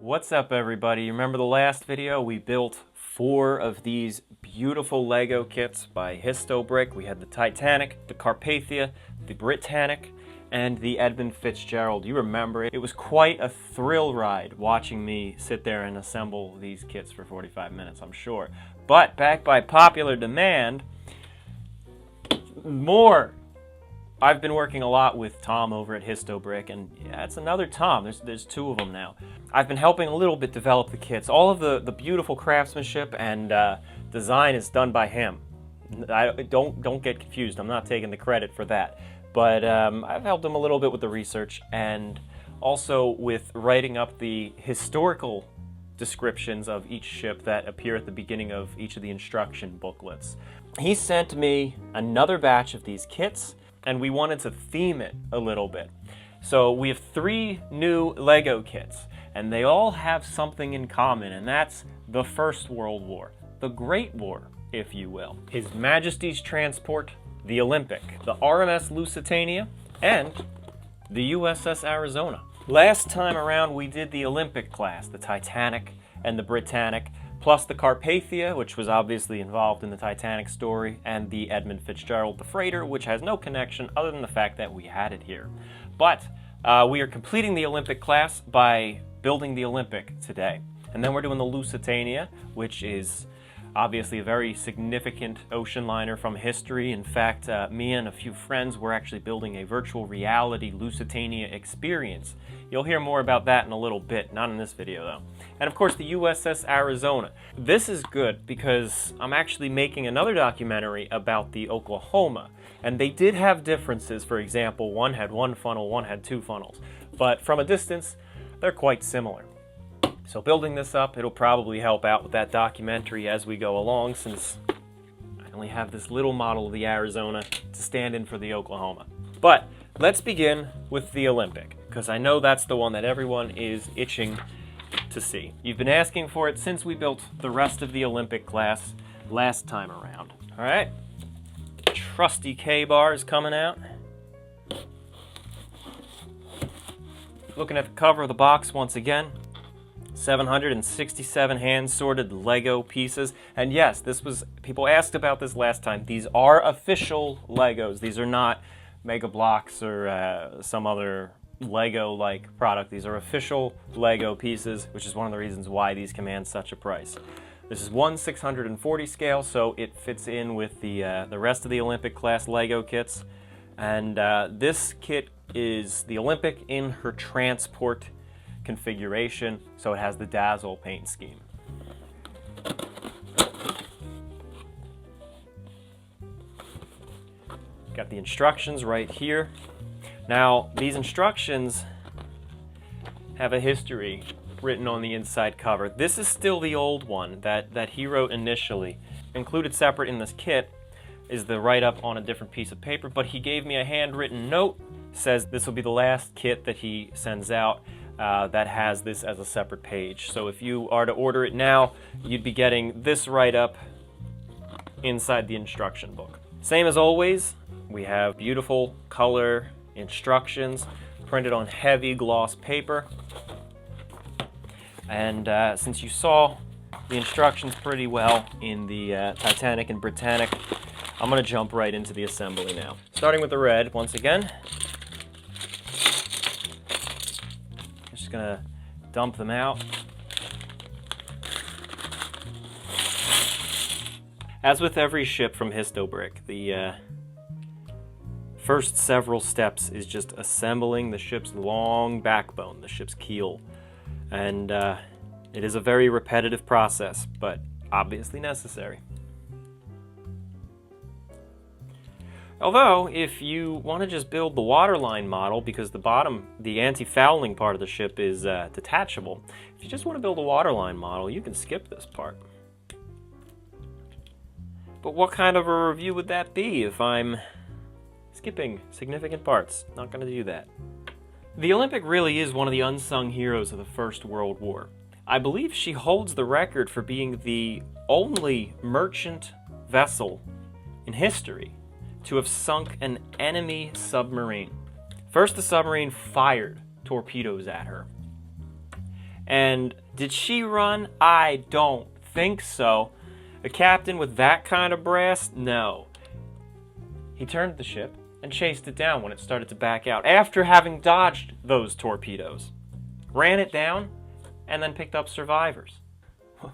What's up, everybody? You remember the last video? We built 4 of these beautiful Lego kits by Histobrick. We had the Titanic, the Carpathia, the Britannic, and the Edmund Fitzgerald. You remember it. It was quite a thrill ride watching me sit there and assemble these kits for 45 minutes, I'm sure. But backed by popular demand, more. I've been working a lot with Tom over at Histobrick, and yeah, it's another Tom. There's 2 of them now. I've been helping a little bit develop the kits. All of the beautiful craftsmanship and design is done by him. Don't get confused. I'm not taking the credit for that. But I've helped him a little bit with the research and also with writing up the historical descriptions of each ship that appear at the beginning of each of the instruction booklets. He sent me another batch of these kits, and we wanted to theme it a little bit. So we have 3 new Lego kits, and they all have something in common, and that's the First World War, the Great War, if you will. His Majesty's transport, the Olympic, the RMS Lusitania, and the USS Arizona. Last time around we did the Olympic class, the Titanic and the Britannic, plus the Carpathia, which was obviously involved in the Titanic story, and the Edmund Fitzgerald, the freighter, which has no connection other than the fact that we had it here. But we are completing the Olympic class by building the Olympic today. And then we're doing the Lusitania, which is obviously a very significant ocean liner from history. In fact, me and a few friends were actually building a virtual reality Lusitania experience. You'll hear more about that in a little bit, not in this video though. And of course the USS Arizona. This is good because I'm actually making another documentary about the Oklahoma. And they did have differences. For example, one had 1 funnel, one had 2 funnels. But from a distance, they're quite similar. So building this up, it'll probably help out with that documentary as we go along, since I only have this little model of the Arizona to stand in for the Oklahoma. But let's begin with the Olympic, because I know that's the one that everyone is itching to see. You've been asking for it since we built the rest of the Olympic class last time around. All right, trusty K-bar is coming out. Looking at the cover of the box once again. 767 hand-sorted Lego pieces. And yes, people asked about this last time. These are official Legos. These are not Mega Bloks or some other Lego-like product. These are official Lego pieces, which is one of the reasons why these command such a price. This is 1/640 scale, so it fits in with the rest of the Olympic class Lego kits. And this kit is the Olympic in her transport configuration, so it has the Dazzle paint scheme. Got the instructions right here. Now, these instructions have a history written on the inside cover. This is still the old one that he wrote initially. Included separate in this kit is the write-up on a different piece of paper, but he gave me a handwritten note, says this will be the last kit that he sends out that has this as a separate page. So if you are to order it now, you'd be getting this write-up inside the instruction book. Same as always, we have beautiful color instructions printed on heavy gloss paper. And since you saw the instructions pretty well in the Titanic and Britannic, I'm going to jump right into the assembly now. Starting with the red, once again. Just going to dump them out. As with every ship from Histobrick, the first several steps is just assembling the ship's long backbone, the ship's keel. And it is a very repetitive process, but obviously necessary. Although, if you want to just build the waterline model, because the bottom, the anti-fouling part of the ship is detachable, if you just want to build a waterline model, you can skip this part. But what kind of a review would that be if I'm skipping significant parts? Not going to do that. The Olympic really is one of the unsung heroes of the First World War. I believe she holds the record for being the only merchant vessel in history to have sunk an enemy submarine. First, the submarine fired torpedoes at her. And did she run? I don't think so. A captain with that kind of brass? No. He turned the ship and chased it down when it started to back out, after having dodged those torpedoes. Ran it down, and then picked up survivors.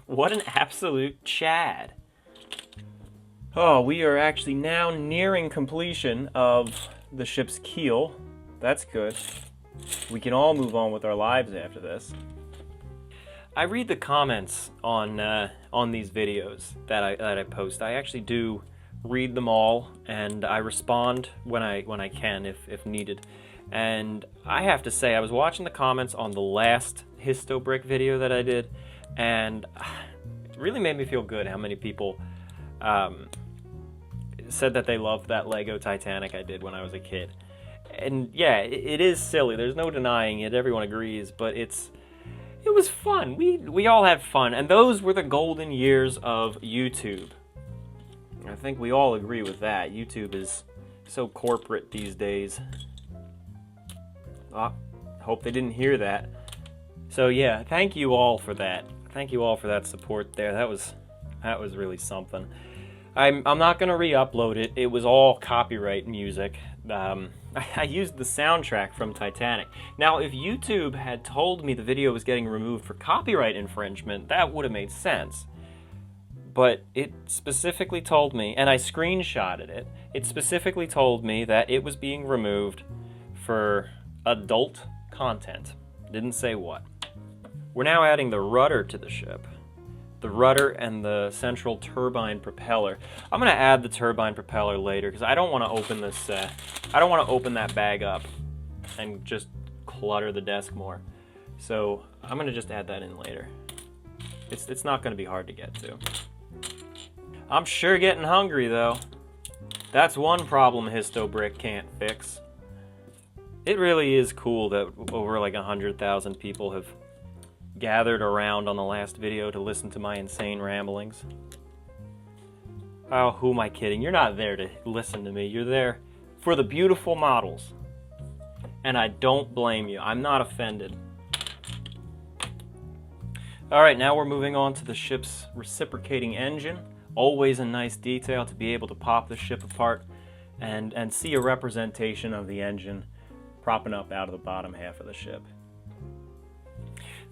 What an absolute Chad. Oh, we are actually now nearing completion of the ship's keel. That's good. We can all move on with our lives after this. I read the comments on these videos that I post. I actually do read them all, and I respond when I can if needed. And I have to say, I was watching the comments on the last Histobrick video that I did, and it really made me feel good how many people said that they loved that Lego Titanic I did when I was a kid. And yeah, it is silly. There's no denying it. Everyone agrees, but it was fun. We all had fun, and those were the golden years of YouTube. I think we all agree with that. YouTube is so corporate these days. Hope they didn't hear that. So yeah, thank you all for that. Thank you all for that support there. That was really something. I'm not gonna re-upload it. It was all copyright music. I used the soundtrack from Titanic. Now, if YouTube had told me the video was getting removed for copyright infringement, that would have made sense. But it specifically told me, and I screenshotted it, it specifically told me that it was being removed for adult content. Didn't say what. We're now adding the rudder to the ship. The rudder and the central turbine propeller. I'm gonna add the turbine propeller later because I don't want to open this. I don't want to open that bag up and just clutter the desk more. So I'm gonna just add that in later. It's not gonna be hard to get to. I'm sure getting hungry though. That's one problem Histobrick can't fix. It really is cool that over like 100,000 people have gathered around on the last video to listen to my insane ramblings. Oh, who am I kidding? You're not there to listen to me. You're there for the beautiful models. And I don't blame you. I'm not offended. Alright, now we're moving on to the ship's reciprocating engine. Always a nice detail to be able to pop the ship apart and see a representation of the engine propping up out of the bottom half of the ship.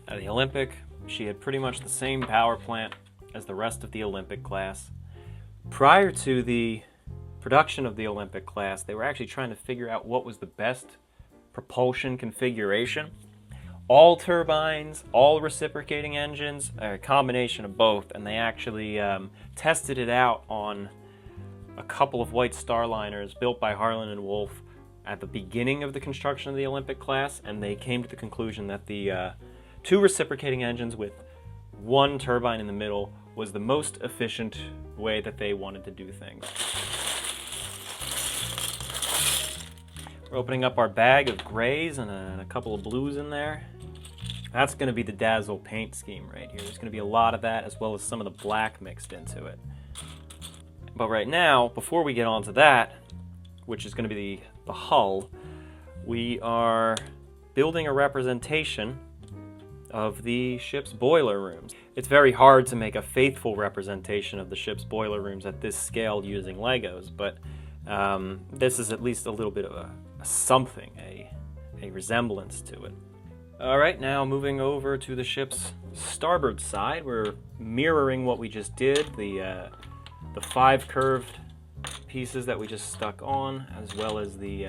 The Olympic, she had pretty much the same power plant as the rest of the Olympic class. Prior to the production of the Olympic class, they were actually trying to figure out what was the best propulsion configuration. All turbines, all reciprocating engines, a combination of both, and they actually tested it out on a couple of White Star liners built by Harlan and Wolff at the beginning of the construction of the Olympic class, and they came to the conclusion that the two reciprocating engines with one turbine in the middle was the most efficient way that they wanted to do things. We're opening up our bag of grays and a couple of blues in there. That's going to be the Dazzle paint scheme right here. There's going to be a lot of that as well as some of the black mixed into it. But right now, before we get on to that, which is going to be the hull, we are building a representation of the ship's boiler rooms. It's very hard to make a faithful representation of the ship's boiler rooms at this scale using Legos, but this is at least a little bit of a something, a resemblance to it. Alright, now moving over to the ship's starboard side, we're mirroring what we just did, the 5 curved pieces that we just stuck on, as well as the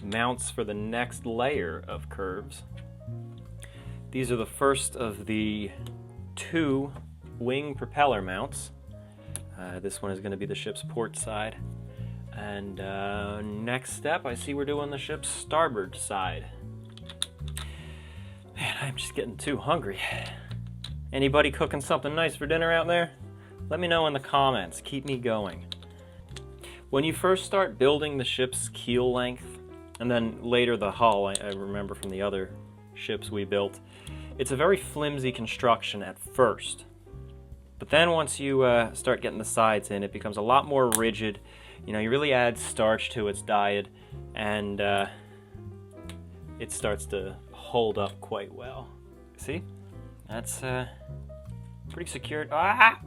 mounts for the next layer of curves. These are the first of the 2 wing propeller mounts. This one is going to be the ship's port side. And next step, I see we're doing the ship's starboard side. Man, I'm just getting too hungry. Anybody cooking something nice for dinner out there? Let me know in the comments. Keep me going. When you first start building the ship's keel length, and then later the hull, I remember from the other ships we built, it's a very flimsy construction at first. But then once you start getting the sides in, it becomes a lot more rigid. You know, you really add starch to its diet, and it starts to hold up quite well. See? That's pretty secured. Ah!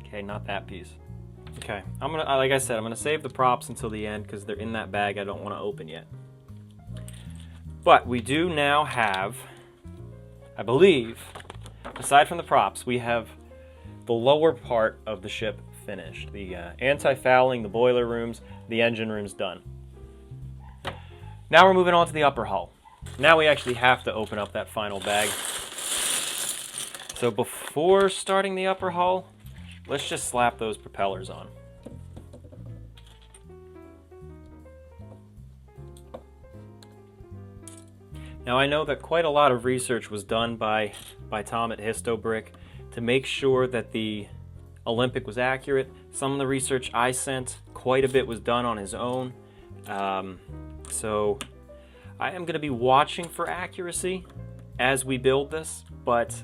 Okay, not that piece. Okay, like I said, I'm gonna save the props until the end because they're in that bag I don't want to open yet. But we do now have, I believe, aside from the props, we have the lower part of the ship finished. The anti-fouling, the boiler rooms, the engine rooms done. Now we're moving on to the upper hull. Now we actually have to open up that final bag. So before starting the upper hull, let's just slap those propellers on. Now I know that quite a lot of research was done by Tom at HistoBrick to make sure that the Olympic was accurate. Some of the research I sent, quite a bit was done on his own. So I am going to be watching for accuracy as we build this, but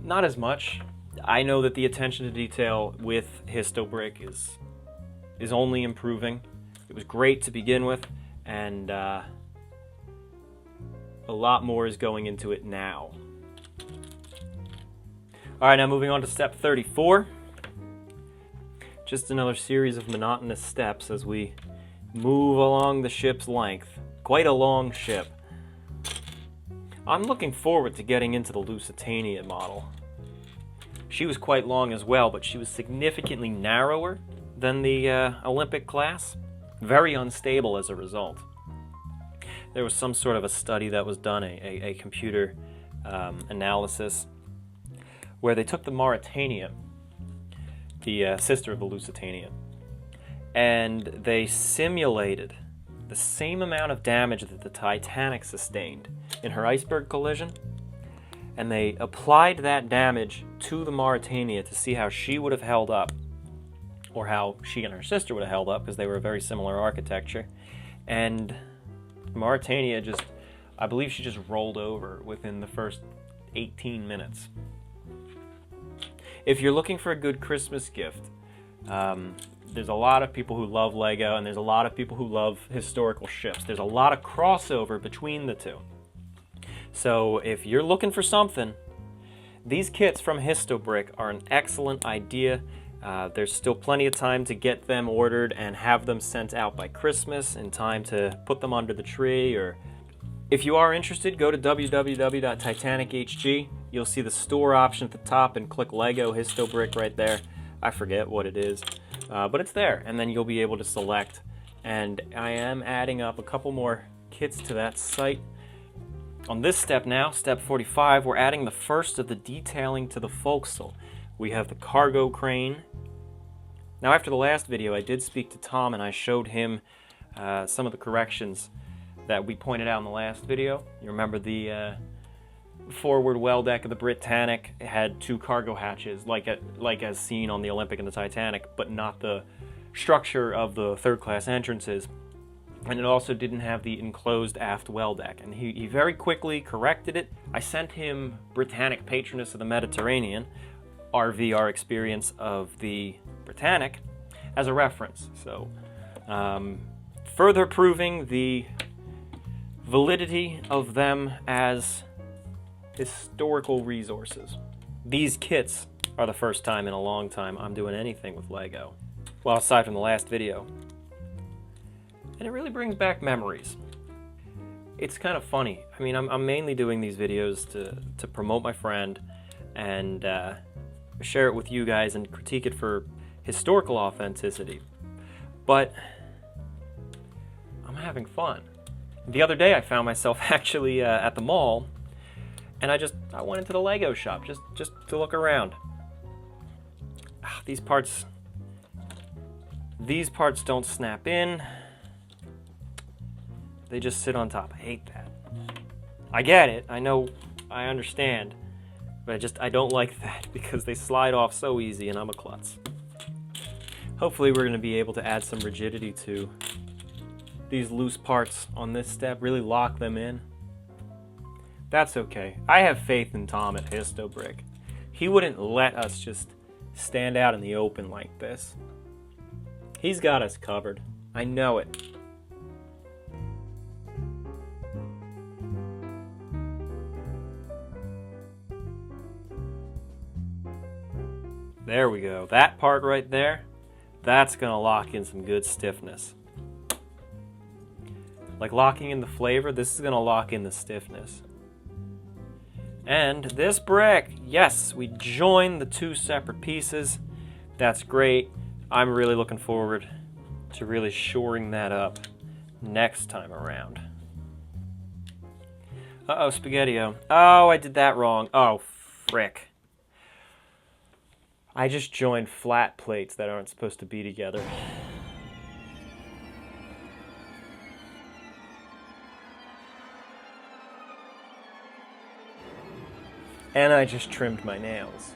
not as much. I know that the attention to detail with HistoBrick is only improving. It was great to begin with, and a lot more is going into it now. All right, now moving on to step 34. Just another series of monotonous steps as we move along the ship's length. Quite a long ship. I'm looking forward to getting into the Lusitania model. She was quite long as well, but she was significantly narrower than the Olympic class. Very unstable as a result. There was some sort of a study that was done, a computer analysis, where they took the Mauretania, the sister of the Lusitania, and they simulated the same amount of damage that the Titanic sustained in her iceberg collision, and they applied that damage to the Mauretania to see how she would have held up, or how she and her sister would have held up, because they were a very similar architecture. And Mauretania just, I believe she just rolled over within the first 18 minutes. If you're looking for a good Christmas gift, there's a lot of people who love Lego, and there's a lot of people who love historical ships. There's a lot of crossover between the two. So if you're looking for something, these kits from HistoBrick are an excellent idea. There's still plenty of time to get them ordered and have them sent out by Christmas in time to put them under the tree. Or if you are interested, go to www.titanichg. You'll see the store option at the top and click Lego HistoBrick right there. I forget what it is, but it's there, and then you'll be able to select. And I am adding up a couple more kits to that site. On this step now, step 45, we're adding the first of the detailing to the forecastle. We have the cargo crane. Now, after the last video, I did speak to Tom, and I showed him some of the corrections that we pointed out in the last video. You remember the forward well deck of the Britannic had two cargo hatches, like as seen on the Olympic and the Titanic, but not the structure of the third-class entrances. And it also didn't have the enclosed aft well deck, and he very quickly corrected it. I sent him Britannic Patroness of the Mediterranean, RVR experience of the Britannic, as a reference. So further proving the validity of them as historical resources. These kits are the first time in a long time I'm doing anything with Lego. Well, aside from the last video. And it really brings back memories. It's kind of funny. I mean, I'm mainly doing these videos to promote my friend and share it with you guys and critique it for historical authenticity. But I'm having fun. The other day I found myself actually at the mall, and I went into the Lego shop just to look around. These parts don't snap in. They just sit on top. I hate that. I get it. I know. I understand. But I don't like that because they slide off so easy and I'm a klutz. Hopefully we're going to be able to add some rigidity to these loose parts on this step. Really lock them in. That's okay. I have faith in Tom at HistoBrick. He wouldn't let us just stand out in the open like this. He's got us covered. I know it. There we go. That part right there, that's gonna lock in some good stiffness. Like locking in the flavor, this is gonna lock in the stiffness. And this brick, yes, we joined the two separate pieces. That's great. I'm really looking forward to really shoring that up next time around. Uh-oh, Spaghetti-O. Oh, I did that wrong. Oh, frick. I just joined flat plates that aren't supposed to be together. And I just trimmed my nails.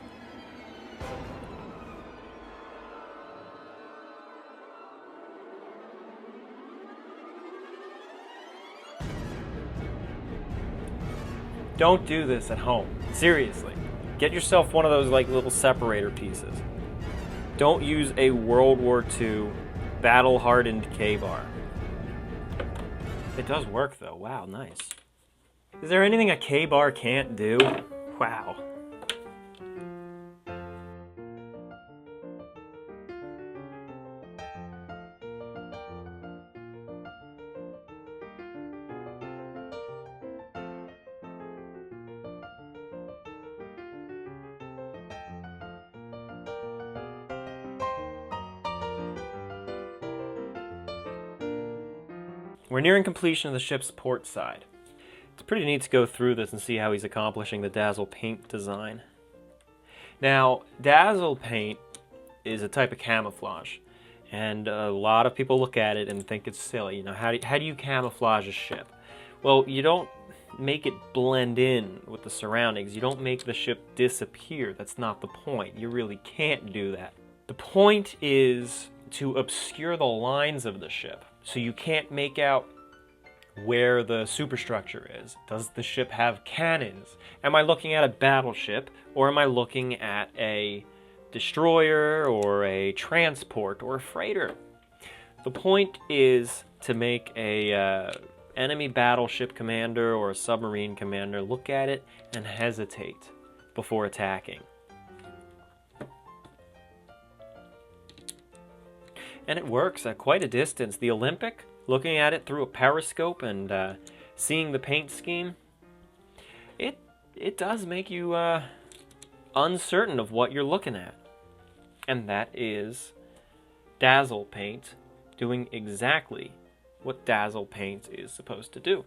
Don't do this at home. Seriously. Get yourself one of those like little separator pieces. Don't use a World War II battle-hardened K-bar. It does work though. Wow, nice. Is there anything a K-bar can't do? Wow. We're nearing completion of the ship's port side. It's pretty neat to go through this and see how he's accomplishing the dazzle paint design. Now, dazzle paint is a type of camouflage, and a lot of people look at it and think it's silly. You know, how do you camouflage a ship? Well, you don't make it blend in with the surroundings. You don't make the ship disappear. That's not the point. You really can't do that. The point is to obscure the lines of the ship, so you can't make out where the superstructure is. Does the ship have cannons? Am I looking at a battleship, or am I looking at a destroyer, or a transport, or a freighter? The point is to make a enemy battleship commander or a submarine commander look at it and hesitate before attacking. And it works at quite a distance. The Olympic, looking at it through a periscope and seeing the paint scheme, it does make you uncertain of what you're looking at. And that is dazzle paint doing exactly what dazzle paint is supposed to do.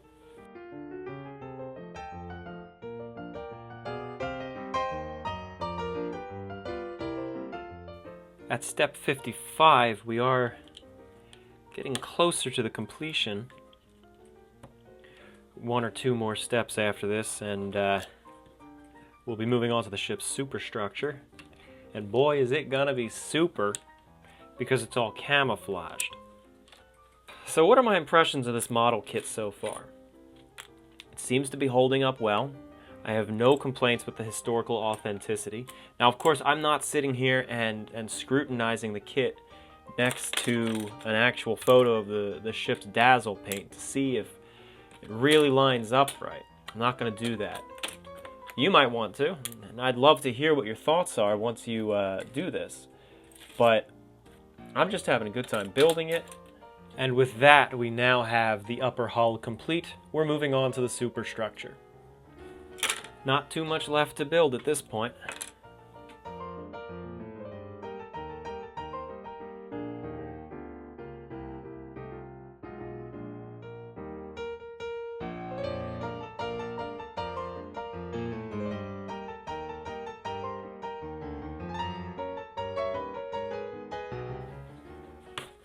At step 55, we are getting closer to the completion. One or two more steps after this, and we'll be moving on to the ship's superstructure. And boy, is it gonna be super, because it's all camouflaged. So what are my impressions of this model kit so far? It seems to be holding up well. I have no complaints with the historical authenticity. Now, of course, I'm not sitting here and scrutinizing the kit next to an actual photo of the ship's dazzle paint to see if it really lines up right. I'm not going to do that. You might want to, and I'd love to hear what your thoughts are once you do this. But I'm just having a good time building it. And with that, we now have the upper hull complete. We're moving on to the superstructure. Not too much left to build at this point.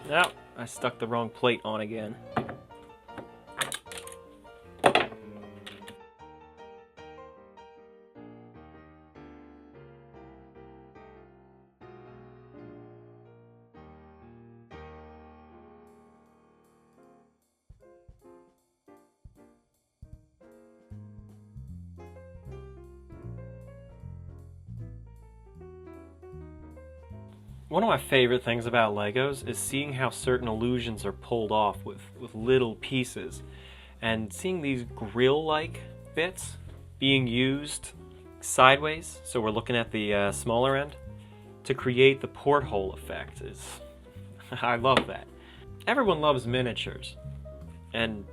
Now, I stuck the wrong plate on again. One of my favorite things about Legos is seeing how certain illusions are pulled off with little pieces, and seeing these grill-like bits being used sideways, so we're looking at the smaller end. to create the porthole effect. I love that. Everyone loves miniatures, and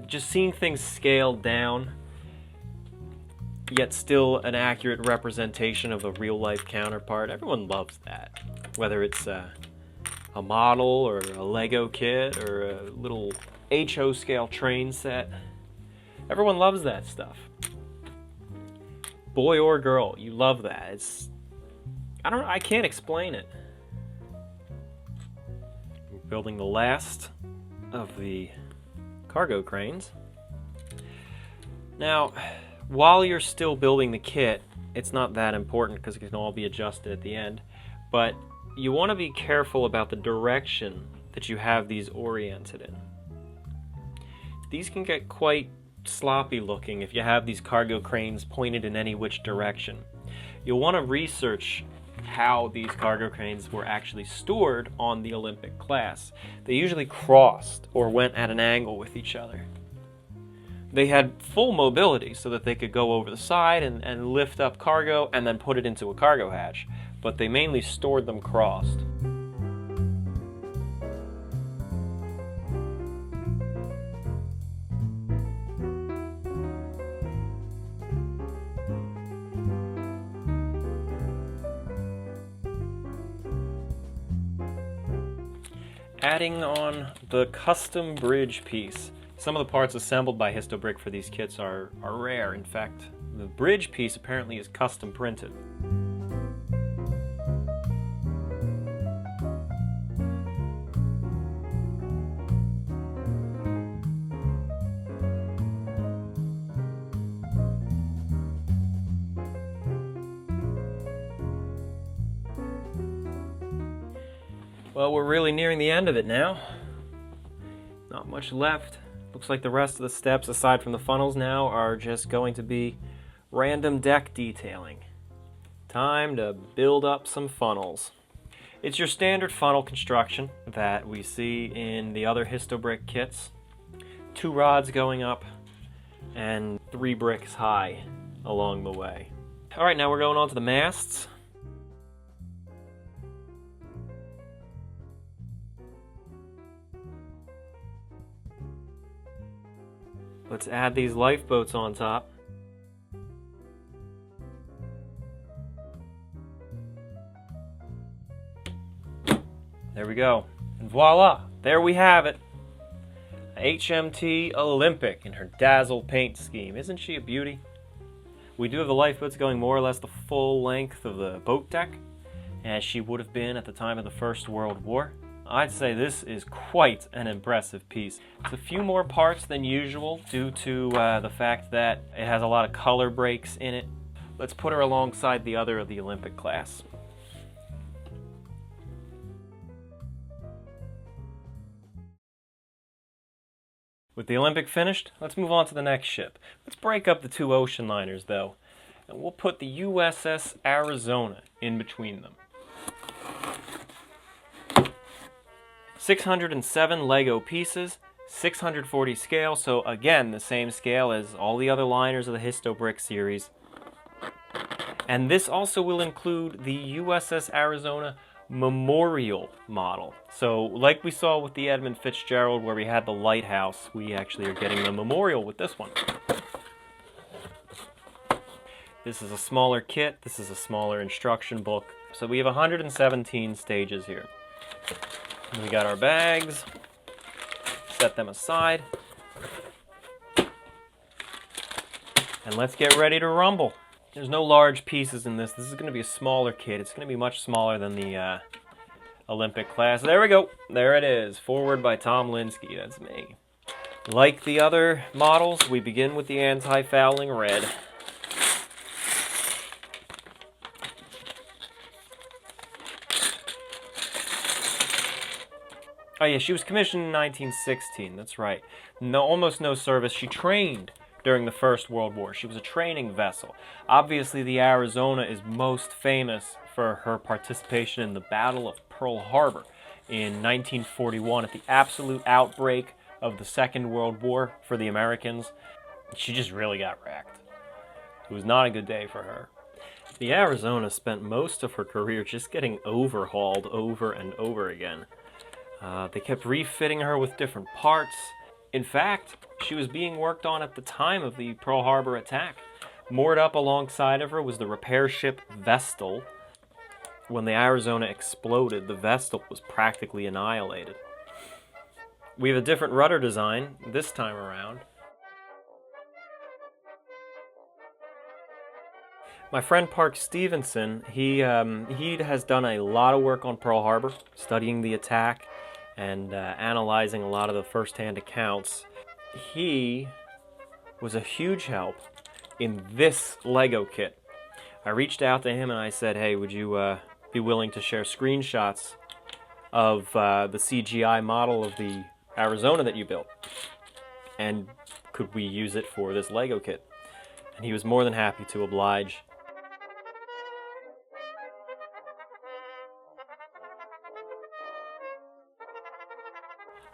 just seeing things scaled down, yet still an accurate representation of a real-life counterpart. Everyone loves that. Whether it's a model or a Lego kit or a little HO scale train set. Everyone loves that stuff. Boy or girl, you love that. I can't explain it. We're building the last of the cargo cranes. Now, while you're still building the kit, it's not that important because it can all be adjusted at the end, but you want to be careful about the direction that you have these oriented in. These can get quite sloppy looking if you have these cargo cranes pointed in any which direction. You'll want to research how these cargo cranes were actually stored on the Olympic class. They usually crossed or went at an angle with each other. They had full mobility so that they could go over the side and lift up cargo and then put it into a cargo hatch, but they mainly stored them crossed. Adding on the custom bridge piece. Some of the parts assembled by Histobrick for these kits are rare. In fact, the bridge piece apparently is custom printed. Well, we're really nearing the end of it now. Not much left. Looks like the rest of the steps, aside from the funnels now, are just going to be random deck detailing. Time to build up some funnels. It's your standard funnel construction that we see in the other Histobrick kits. 2 rods going up and 3 bricks high along the way. Alright, now we're going on to the masts. Let's add these lifeboats on top. There we go. And voila, there we have it. HMT Olympic in her dazzle paint scheme. Isn't she a beauty? We do have the lifeboats going more or less the full length of the boat deck, as she would have been at the time of the First World War. I'd say this is quite an impressive piece. It's a few more parts than usual due to the fact that it has a lot of color breaks in it. Let's put her alongside the other of the Olympic class. With the Olympic finished, let's move on to the next ship. Let's break up the 2 ocean liners though, and we'll put the USS Arizona in between them. 607 Lego pieces, 640 scale, so again the same scale as all the other liners of the Histobrick series. And this also will include the USS Arizona Memorial model. So like we saw with the Edmund Fitzgerald where we had the lighthouse, we actually are getting the Memorial with this one. This is a smaller kit, this is a smaller instruction book. So we have 117 stages here. We got our bags, set them aside, and let's get ready to rumble. There's no large pieces in this. This is going to be a smaller kit. It's going to be much smaller than the Olympic class. There we go. There it is. Forward by Tom Linsky. That's me. Like the other models, we begin with the anti-fouling red. Oh yeah, she was commissioned in 1916, that's right. Almost no service. She trained during the First World War. She was a training vessel. Obviously, the Arizona is most famous for her participation in the Battle of Pearl Harbor in 1941 at the absolute outbreak of the Second World War for the Americans. She just really got wrecked. It was not a good day for her. The Arizona spent most of her career just getting overhauled over and over again. They kept refitting her with different parts. In fact, she was being worked on at the time of the Pearl Harbor attack. Moored up alongside of her was the repair ship Vestal. When the Arizona exploded, the Vestal was practically annihilated. We have a different rudder design this time around. My friend Park Stevenson, he has done a lot of work on Pearl Harbor, studying the attack and analyzing a lot of the first-hand accounts. He was a huge help in this Lego kit. I reached out to him and I said, hey, would you be willing to share screenshots of the CGI model of the Arizona that you built? And could we use it for this Lego kit? And he was more than happy to oblige.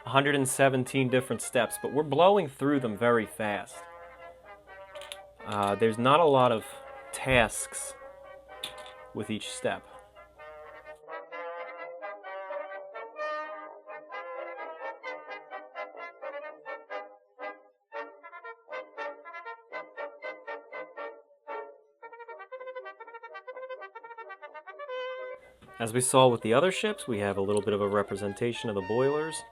117 different steps, but we're blowing through them very fast. There's not a lot of tasks with each step. As we saw with the other ships, we have a little bit of a representation of the boilers.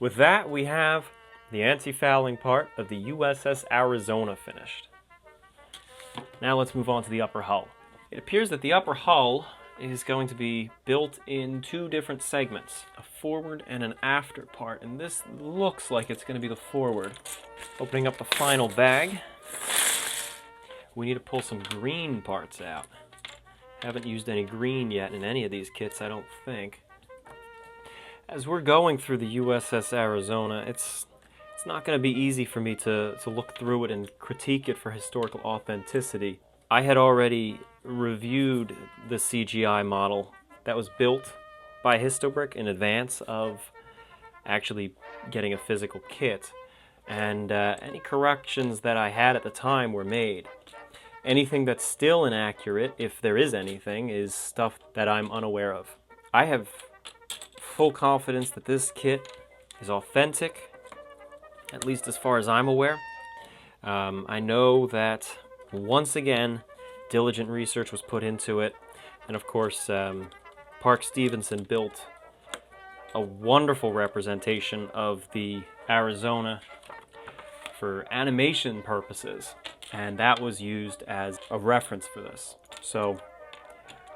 With that, we have the anti-fouling part of the USS Arizona finished. Now let's move on to the upper hull. It appears that the upper hull is going to be built in two different segments, a forward and an after part, and this looks like it's going to be the forward. Opening up the final bag, we need to pull some green parts out. Haven't used any green yet in any of these kits, I don't think. As we're going through the USS Arizona, it's not going to be easy for me to look through it and critique it for historical authenticity. I had already reviewed the CGI model that was built by Histobrick in advance of actually getting a physical kit, and any corrections that I had at the time were made. Anything that's still inaccurate, if there is anything, is stuff that I'm unaware of. I have full confidence that this kit is authentic, at least as far as I'm aware. I know that, once again, diligent research was put into it, and of course, Park Stevenson built a wonderful representation of the Arizona for animation purposes, and that was used as a reference for this. So,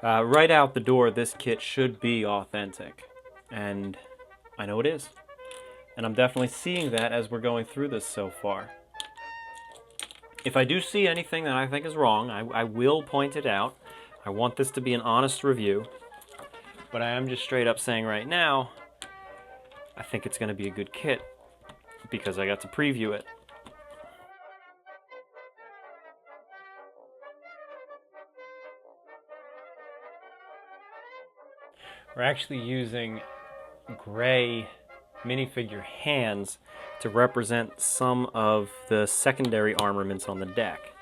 right out the door, this kit should be authentic. And I know it is. And I'm definitely seeing that as we're going through this so far. If I do see anything that I think is wrong, I will point it out. I want this to be an honest review. But I am just straight up saying right now, I think it's going to be a good kit because I got to preview it. We're actually using gray minifigure hands to represent some of the secondary armaments on the deck.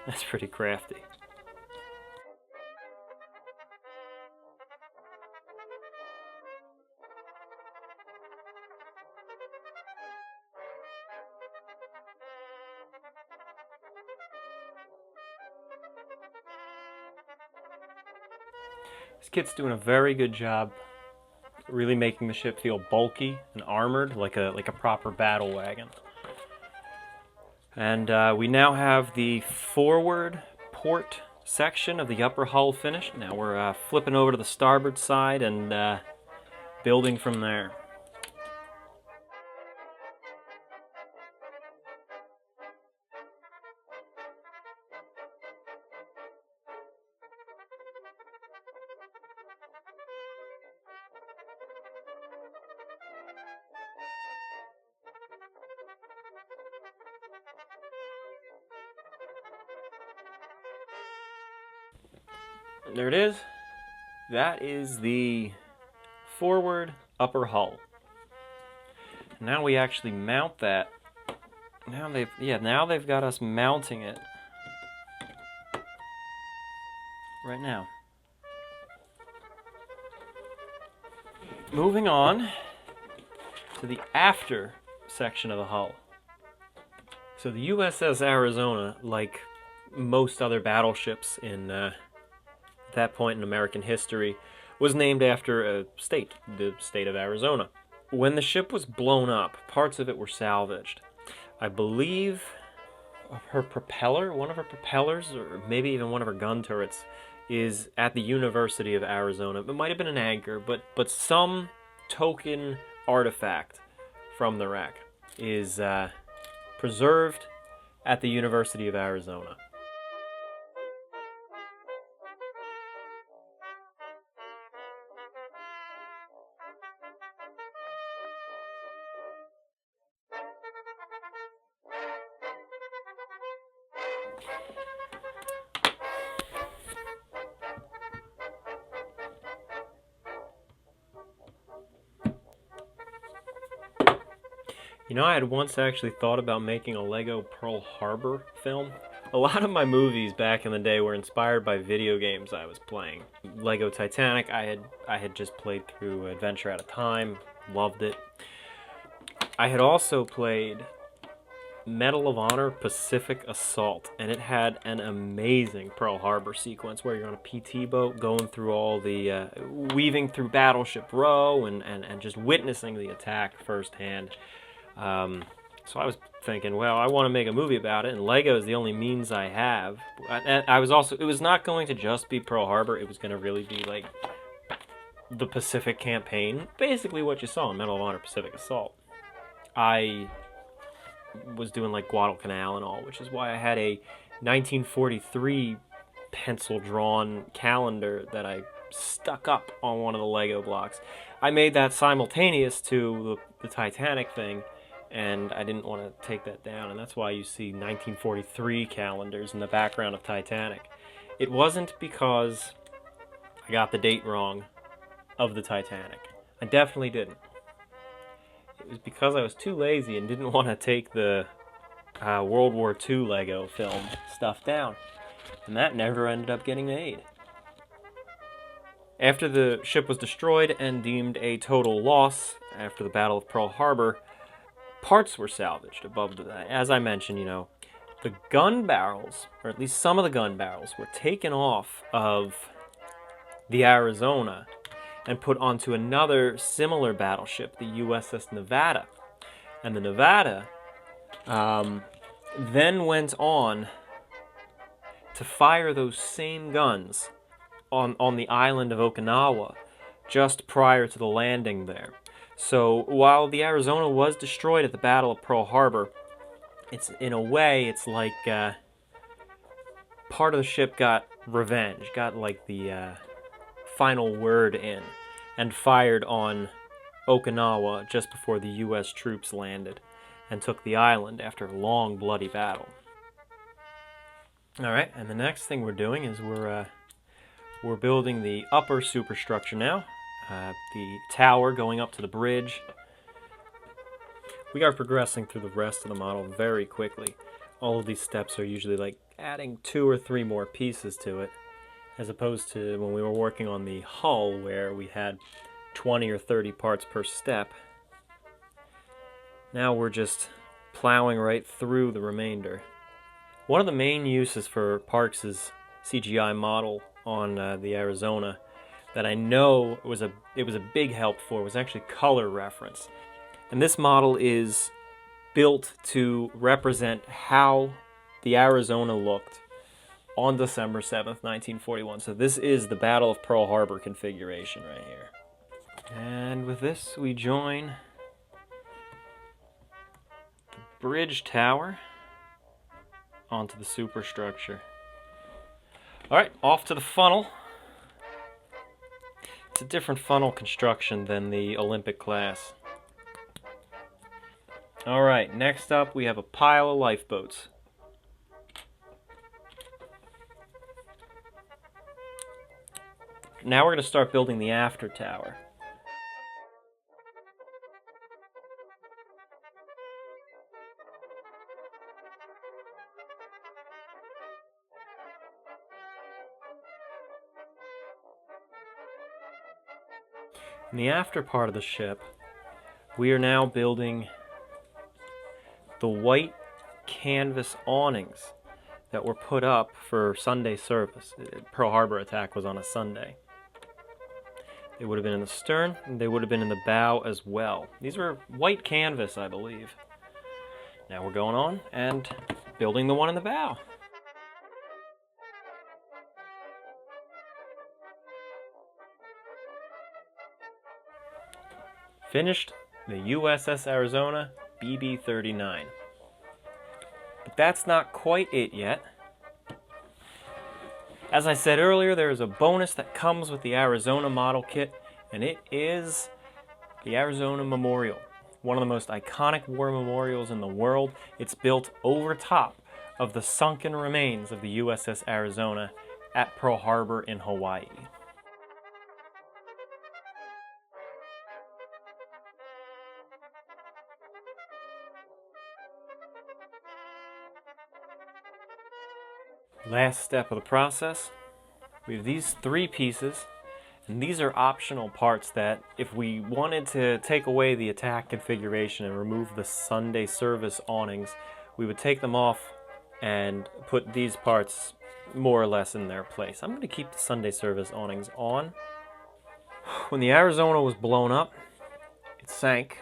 That's pretty crafty. This kit's doing a very good job really making the ship feel bulky and armored like a proper battle wagon. And we now have the forward port section of the upper hull finished. Now we're flipping over to the starboard side and building from there. There it is. That is the forward upper hull. Now we actually mount that. Now they've got us mounting it right now. Moving on to the after section of the hull. So the USS Arizona, like most other battleships in that point in American history, was named after a state, the state of Arizona. When the ship was blown up, parts of it were salvaged. I believe her propeller, one of her propellers, or maybe even one of her gun turrets, is at the University of Arizona. It might have been an anchor, but some token artifact from the wreck is preserved at the University of Arizona. You know, I had once actually thought about making a Lego Pearl Harbor film. A lot of my movies back in the day were inspired by video games I was playing. Lego Titanic, I had just played through Adventure at a Time, loved it. I had also played Medal of Honor Pacific Assault, and it had an amazing Pearl Harbor sequence where you're on a PT boat going through all the, weaving through Battleship Row and just witnessing the attack firsthand. So I was thinking, well, I want to make a movie about it, and Lego is the only means I have. I was also, it was not going to just be Pearl Harbor, it was going to really be like the Pacific Campaign, basically what you saw in Medal of Honor Pacific Assault. I was doing like Guadalcanal and all, which is why I had a 1943 pencil-drawn calendar that I stuck up on one of the Lego blocks. I made that simultaneous to the Titanic thing, and I didn't want to take that down, and that's why you see 1943 calendars in the background of Titanic. It wasn't because I got the date wrong of the Titanic. I definitely didn't. It was because I was too lazy and didn't want to take the World War II Lego film stuff down, and that never ended up getting made. After the ship was destroyed and deemed a total loss after the Battle of Pearl Harbor, parts were salvaged above that. As I mentioned, you know, the gun barrels, or at least some of the gun barrels, were taken off of the Arizona and put onto another similar battleship, the USS Nevada. And the Nevada then went on to fire those same guns on the island of Okinawa just prior to the landing there. So while the Arizona was destroyed at the Battle of Pearl Harbor, it's in a way, it's like part of the ship got revenge, got like the final word in, and fired on Okinawa just before the U.S. troops landed and took the island after a long, bloody battle. Alright, and the next thing we're doing is we're building the upper superstructure now. The tower going up to the bridge. We are progressing through the rest of the model very quickly. All of these steps are usually like adding 2 or 3 more pieces to it, as opposed to when we were working on the hull where we had 20 or 30 parts per step. Now we're just plowing right through the remainder. One of the main uses for Parks' CGI model on the Arizona that I know it was a big help for was actually color reference. And this model is built to represent how the Arizona looked on December 7th, 1941. So this is the Battle of Pearl Harbor configuration right here. And with this, we join the bridge tower onto the superstructure. Alright, off to the funnel. It's a different funnel construction than the Olympic class. Alright, next up we have a pile of lifeboats. Now we're going to start building the after tower. In the after part of the ship, we are now building the white canvas awnings that were put up for Sunday service. Pearl Harbor attack was on a Sunday. They would have been in the stern, and they would have been in the bow as well. These were white canvas, I believe. Now we're going on and building the one in the bow. Finished the USS Arizona BB-39. But that's not quite it yet. As I said earlier, there is a bonus that comes with the Arizona model kit, and it is the Arizona Memorial. One of the most iconic war memorials in the world. It's built over top of the sunken remains of the USS Arizona at Pearl Harbor in Hawaii. Last step of the process, we have these 3 pieces, and these are optional parts that if we wanted to take away the attack configuration and remove the Sunday service awnings, we would take them off and put these parts more or less in their place. I'm going to keep the Sunday service awnings on. When the Arizona was blown up, it sank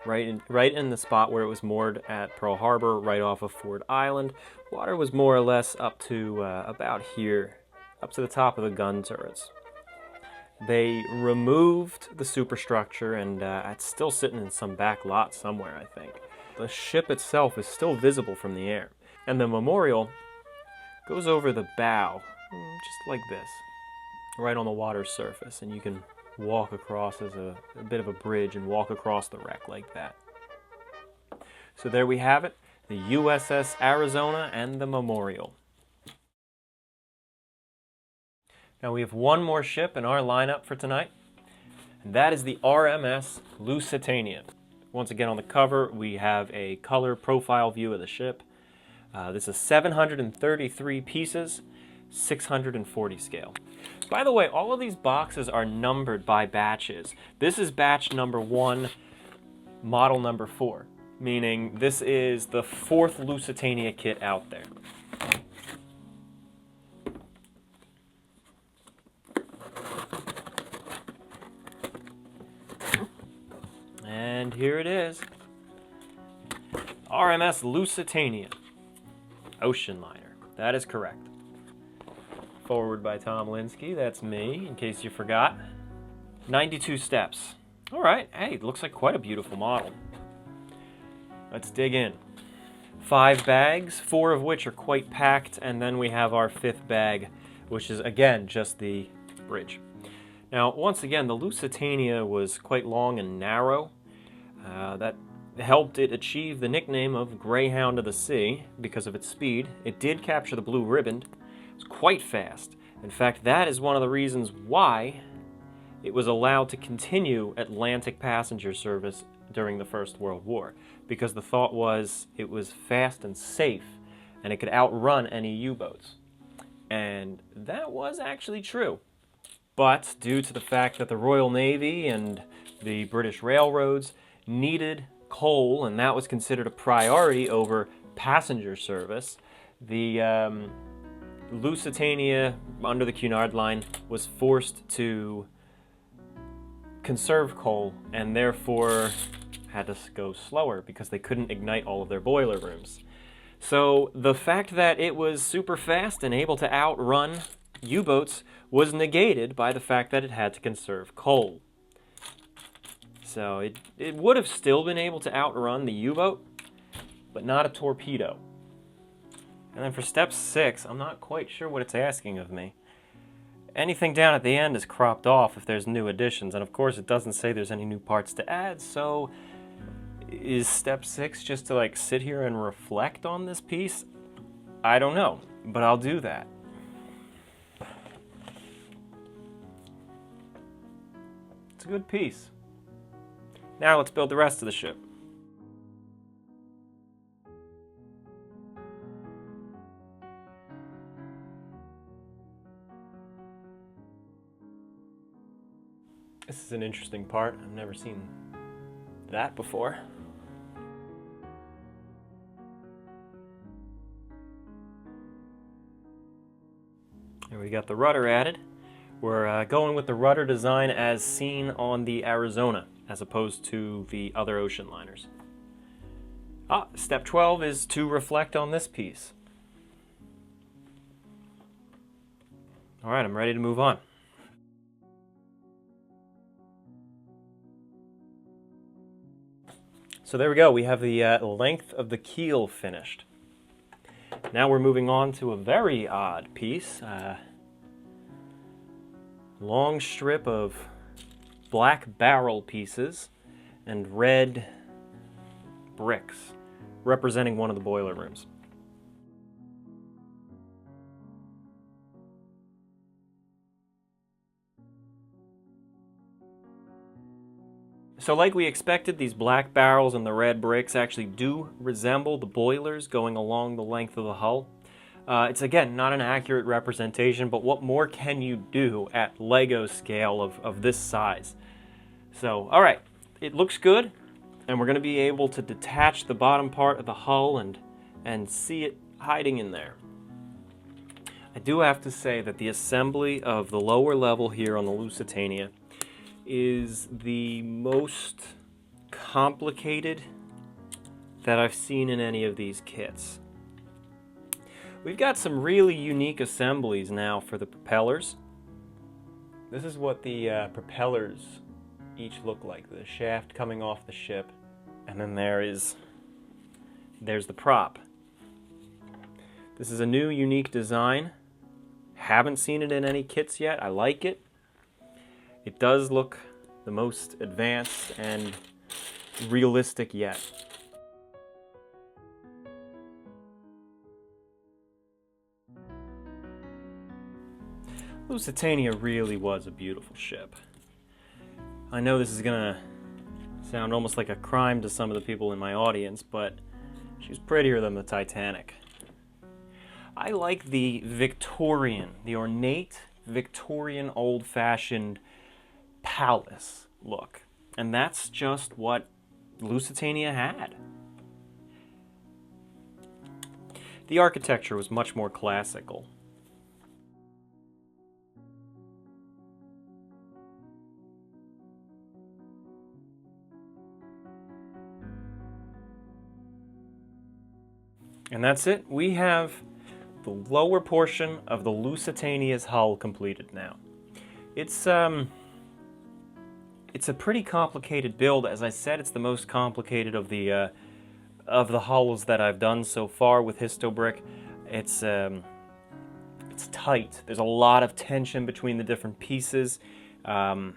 right in the spot where it was moored at Pearl Harbor, right off of Ford Island. Water was more or less up to about here, up to the top of the gun turrets. They removed the superstructure, and it's still sitting in some back lot somewhere, I think. The ship itself is still visible from the air, and the memorial goes over the bow, just like this, right on the water surface, and you can walk across as a bit of a bridge and walk across the wreck like that. So there we have it, the USS Arizona and the memorial. Now we have one more ship in our lineup for tonight, and that is the RMS Lusitania. Once again on the cover we have a color profile view of the ship. This is 733 pieces, 640 scale. By the way, all of these boxes are numbered by batches. This is batch number 1, model number 4, meaning this is the 4th Lusitania kit out there. And here it is, RMS Lusitania, ocean liner. That is correct. Forward by Tom Linsky, that's me, in case you forgot. 92 steps. All right, hey, it looks like quite a beautiful model. Let's dig in. 5 bags, 4 of which are quite packed, and then we have our 5th bag, which is, again, just the bridge. Now, once again, the Lusitania was quite long and narrow. That helped it achieve the nickname of Greyhound of the Sea because of its speed. It did capture the blue ribbon. It's quite fast. In fact, that is one of the reasons why it was allowed to continue Atlantic passenger service during the First World War, because the thought was it was fast and safe and it could outrun any U-boats. And that was actually true. But due to the fact that the Royal Navy and the British railroads needed coal, and that was considered a priority over passenger service, the Lusitania, under the Cunard Line, was forced to conserve coal and therefore had to go slower because they couldn't ignite all of their boiler rooms. So the fact that it was super fast and able to outrun U-boats was negated by the fact that it had to conserve coal. So it would have still been able to outrun the U-boat, but not a torpedo. And then for step 6, I'm not quite sure what it's asking of me. Anything down at the end is cropped off if there's new additions, and of course it doesn't say there's any new parts to add, so is step 6 just to like sit here and reflect on this piece? I don't know, but I'll do that. It's a good piece. Now let's build the rest of the ship. This is an interesting part. I've never seen that before. Here we got the rudder added. We're going with the rudder design as seen on the Arizona, as opposed to the other ocean liners. Step 12 is to reflect on this piece. All right, I'm ready to move on. So there we go, we have the length of the keel finished. Now we're moving on to a very odd piece. Long strip of black barrel pieces and red bricks representing one of the boiler rooms. So like we expected, these black barrels and the red bricks actually do resemble the boilers going along the length of the hull. It's again not an accurate representation, but what more can you do at Lego scale of this size? So, all right, it looks good, and we're going to be able to detach the bottom part of the hull and see it hiding in there. I do have to say that the assembly of the lower level here on the Lusitania is the most complicated that I've seen in any of these kits. We've got some really unique assemblies now for the propellers. This is what the propellers each look like. The shaft coming off the ship, and then there's the prop. This is a new unique design. Haven't seen it in any kits yet. I like it. It does look the most advanced and realistic yet. Lusitania really was a beautiful ship. I know this is gonna sound almost like a crime to some of the people in my audience, but she's prettier than the Titanic. I like the Victorian, the ornate Victorian old-fashioned palace look, and that's just what Lusitania had. The architecture was much more classical. And that's it. We have the lower portion of the Lusitania's hull completed now. It's a pretty complicated build. As I said, it's the most complicated of the hulls that I've done so far with Histobrick. It's tight. There's a lot of tension between the different pieces. Not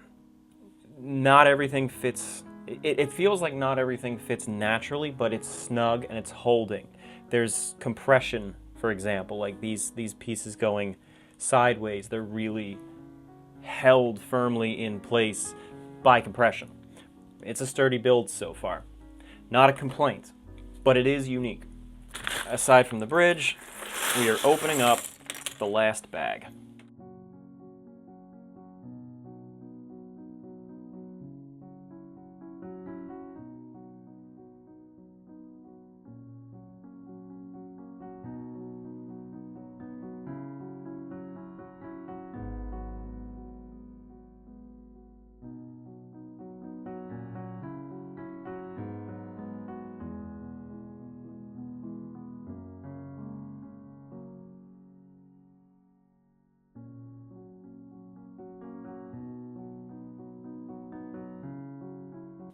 everything fits. It feels like not everything fits naturally, but it's snug and it's holding. There's compression, for example, like these pieces going sideways. They're really held firmly in place by compression. It's a sturdy build so far. Not a complaint, but it is unique. Aside from the bridge, we are opening up the last bag.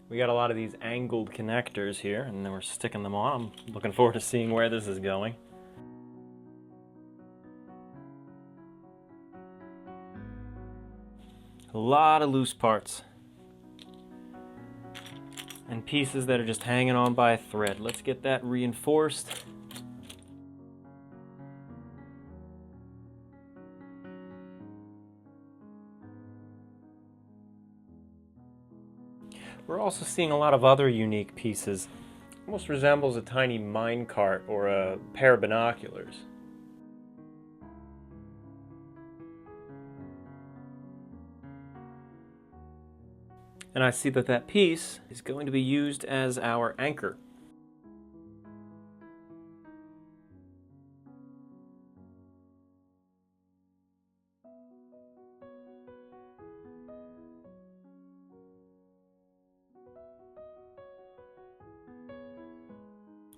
We got a lot of these angled connectors here, and then we're sticking them on. I'm looking forward to seeing where this is going. A lot of loose parts. And pieces that are just hanging on by a thread. Let's get that reinforced. We're also seeing a lot of other unique pieces. Almost resembles a tiny mine cart or a pair of binoculars. And I see that that piece is going to be used as our anchor.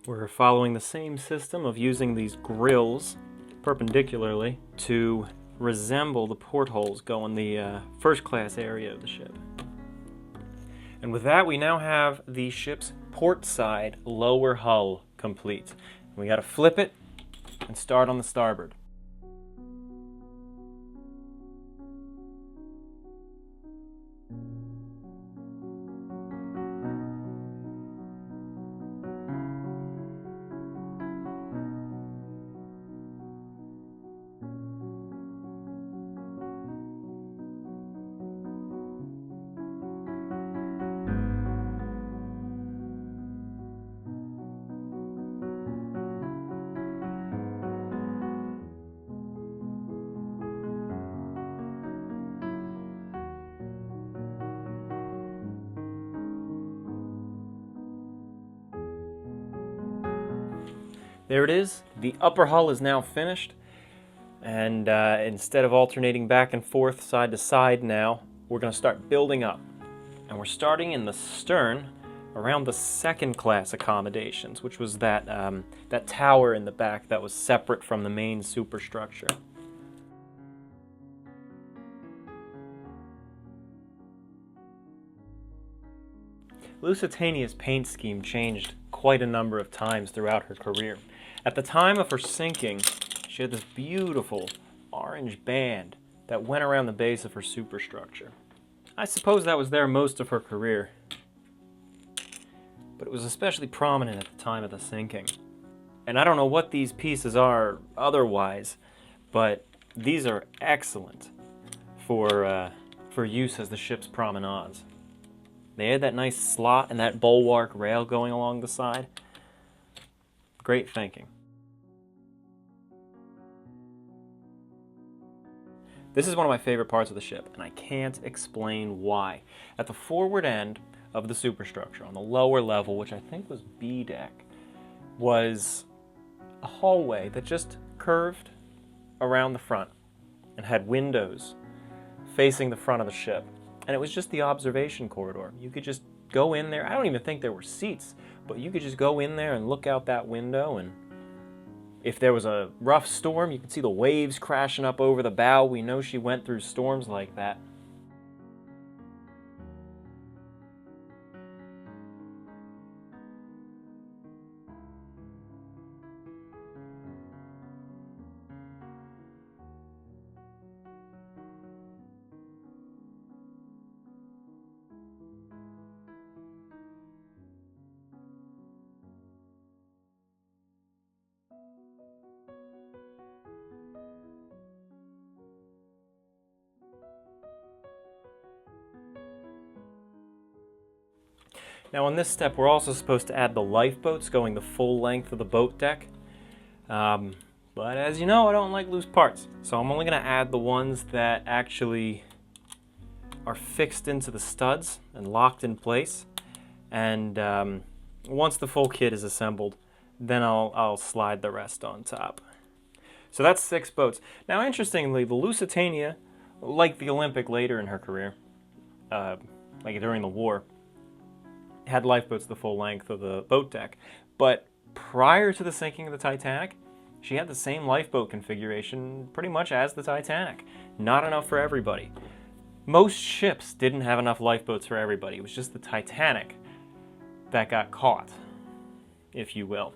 We're following the same system of using these grills perpendicularly to resemble the portholes going the first class area of the ship. And with that, we now have the ship's port side lower hull complete. We got to flip it and start on the starboard. There it is. The upper hull is now finished, and instead of alternating back and forth side to side now, we're going to start building up. And we're starting in the stern around the second class accommodations, which was that, that tower in the back that was separate from the main superstructure. Lusitania's paint scheme changed quite a number of times throughout her career. At the time of her sinking, she had this beautiful orange band that went around the base of her superstructure. I suppose that was there most of her career, but it was especially prominent at the time of the sinking. And I don't know what these pieces are otherwise, but these are excellent for use as the ship's promenades. They had that nice slot and that bulwark rail going along the side. Great thinking. This is one of my favorite parts of the ship, and I can't explain why. At the forward end of the superstructure, on the lower level, which I think was B deck, was a hallway that just curved around the front and had windows facing the front of the ship. And it was just the observation corridor. You could just go in there. I don't even think there were seats, but you could just go in there and look out that window, and if there was a rough storm, you could see the waves crashing up over the bow. We know she went through storms like that. Now on this step, we're also supposed to add the lifeboats going the full length of the boat deck. But as you know, I don't like loose parts. So I'm only going to add the ones that actually are fixed into the studs and locked in place. And once the full kit is assembled, then I'll slide the rest on top. So that's 6 boats. Now interestingly, the Lusitania, like the Olympic later in her career, like during the war, had lifeboats the full length of the boat deck. But prior to the sinking of the Titanic, she had the same lifeboat configuration pretty much as the Titanic. Not enough for everybody. Most ships didn't have enough lifeboats for everybody. It was just the Titanic that got caught, if you will.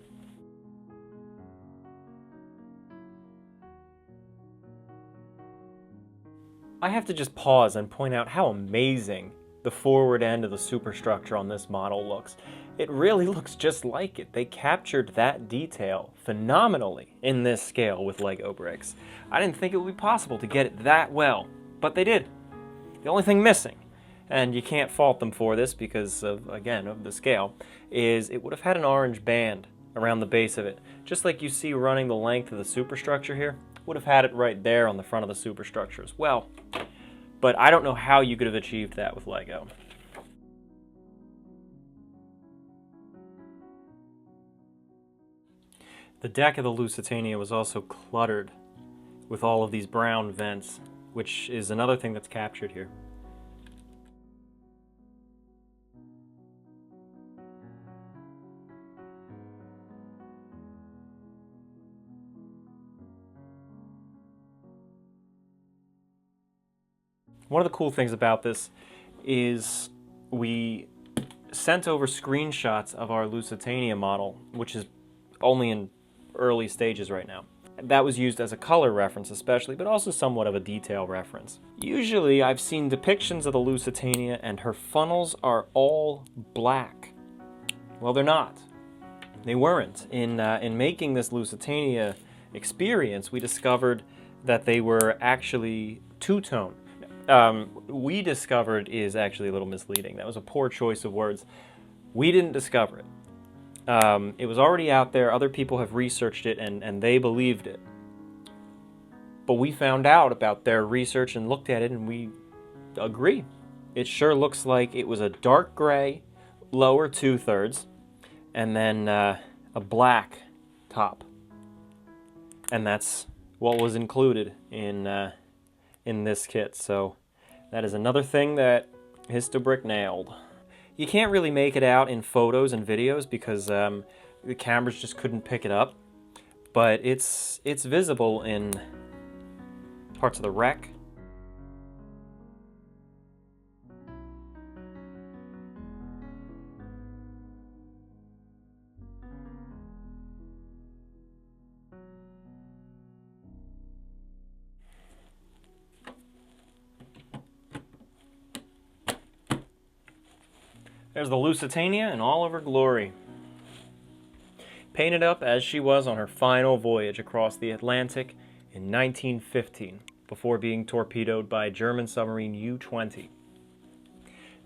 I have to just pause and point out how amazing the forward end of the superstructure on this model looks. It really looks just like it. They captured that detail phenomenally in this scale with Lego bricks. I didn't think it would be possible to get it that well, but they did. The only thing missing and you can't fault them for this because of, again, of the scale, is it would have had an orange band around the base of it. Just like you see running the length of the superstructure here, would have had it right there on the front of the superstructure as well. But I don't know how you could have achieved that with Lego. The deck of the Lusitania was also cluttered with all of these brown vents, which is another thing that's captured here. One of the cool things about this is we sent over screenshots of our Lusitania model, which is only in early stages right now. That was used as a color reference especially, but also somewhat of a detail reference. Usually I've seen depictions of the Lusitania and her funnels are all black. Well, they're not. They weren't. In making this Lusitania experience, we discovered that they were actually two-tone. We discovered is actually a little misleading. That was a poor choice of words. We didn't discover it. It was already out there. Other people have researched it and they believed it. But we found out about their research and looked at it and we agree. It sure looks like it was a dark gray lower 2/3 and then a black top. And that's what was included in this kit. So that is another thing that Histobrick nailed. You can't really make it out in photos and videos because the cameras just couldn't pick it up, but it's visible in parts of the wreck. There's the Lusitania in all of her glory. Painted up as she was on her final voyage across the Atlantic in 1915, before being torpedoed by German submarine U-20.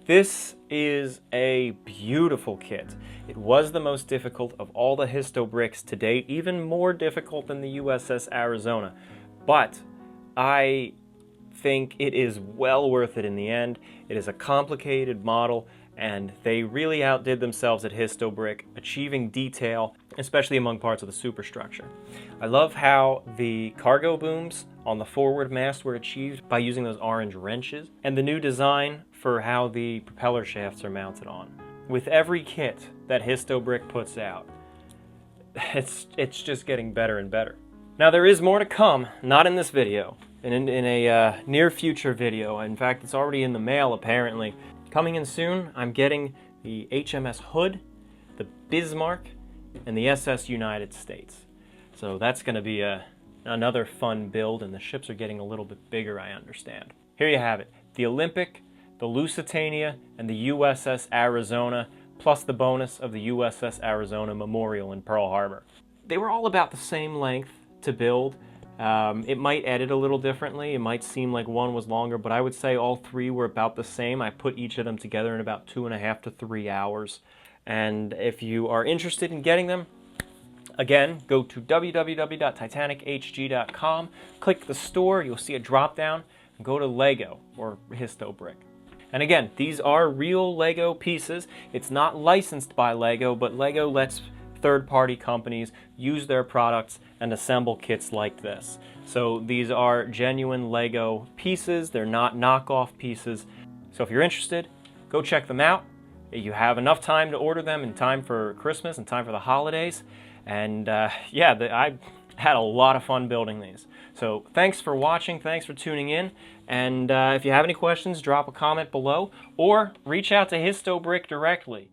This is a beautiful kit. It was the most difficult of all the Histobricks to date, even more difficult than the USS Arizona. But I think it is well worth it in the end. It is a complicated model, and they really outdid themselves at Histobrick, achieving detail, especially among parts of the superstructure. I love how the cargo booms on the forward mast were achieved by using those orange wrenches, and the new design for how the propeller shafts are mounted on. With every kit that Histobrick puts out, it's just getting better and better. Now there is more to come, not in this video, in a near future video. In fact, it's already in the mail apparently. Coming in soon, I'm getting the HMS Hood, the Bismarck, and the SS United States. So that's going to be another fun build, and the ships are getting a little bit bigger, I understand. Here you have it, the Olympic, the Lusitania, and the USS Arizona, plus the bonus of the USS Arizona Memorial in Pearl Harbor. They were all about the same length to build. It might edit a little differently. It might seem like one was longer, but I would say all three were about the same. I put each of them together in about 2.5 to 3 hours. And if you are interested in getting them, again, go to www.titanichg.com, click the store, you'll see a drop down, and go to Lego or Histobrick. And again, these are real Lego pieces. It's not licensed by Lego, but Lego lets third-party companies use their products and assemble kits like this. So these are genuine Lego pieces. They're not knockoff pieces. So if you're interested, go check them out. You have enough time to order them in time for Christmas and time for the holidays. And yeah, I had a lot of fun building these. So thanks for watching, thanks for tuning in, and if you have any questions, drop a comment below or reach out to Histobrick directly.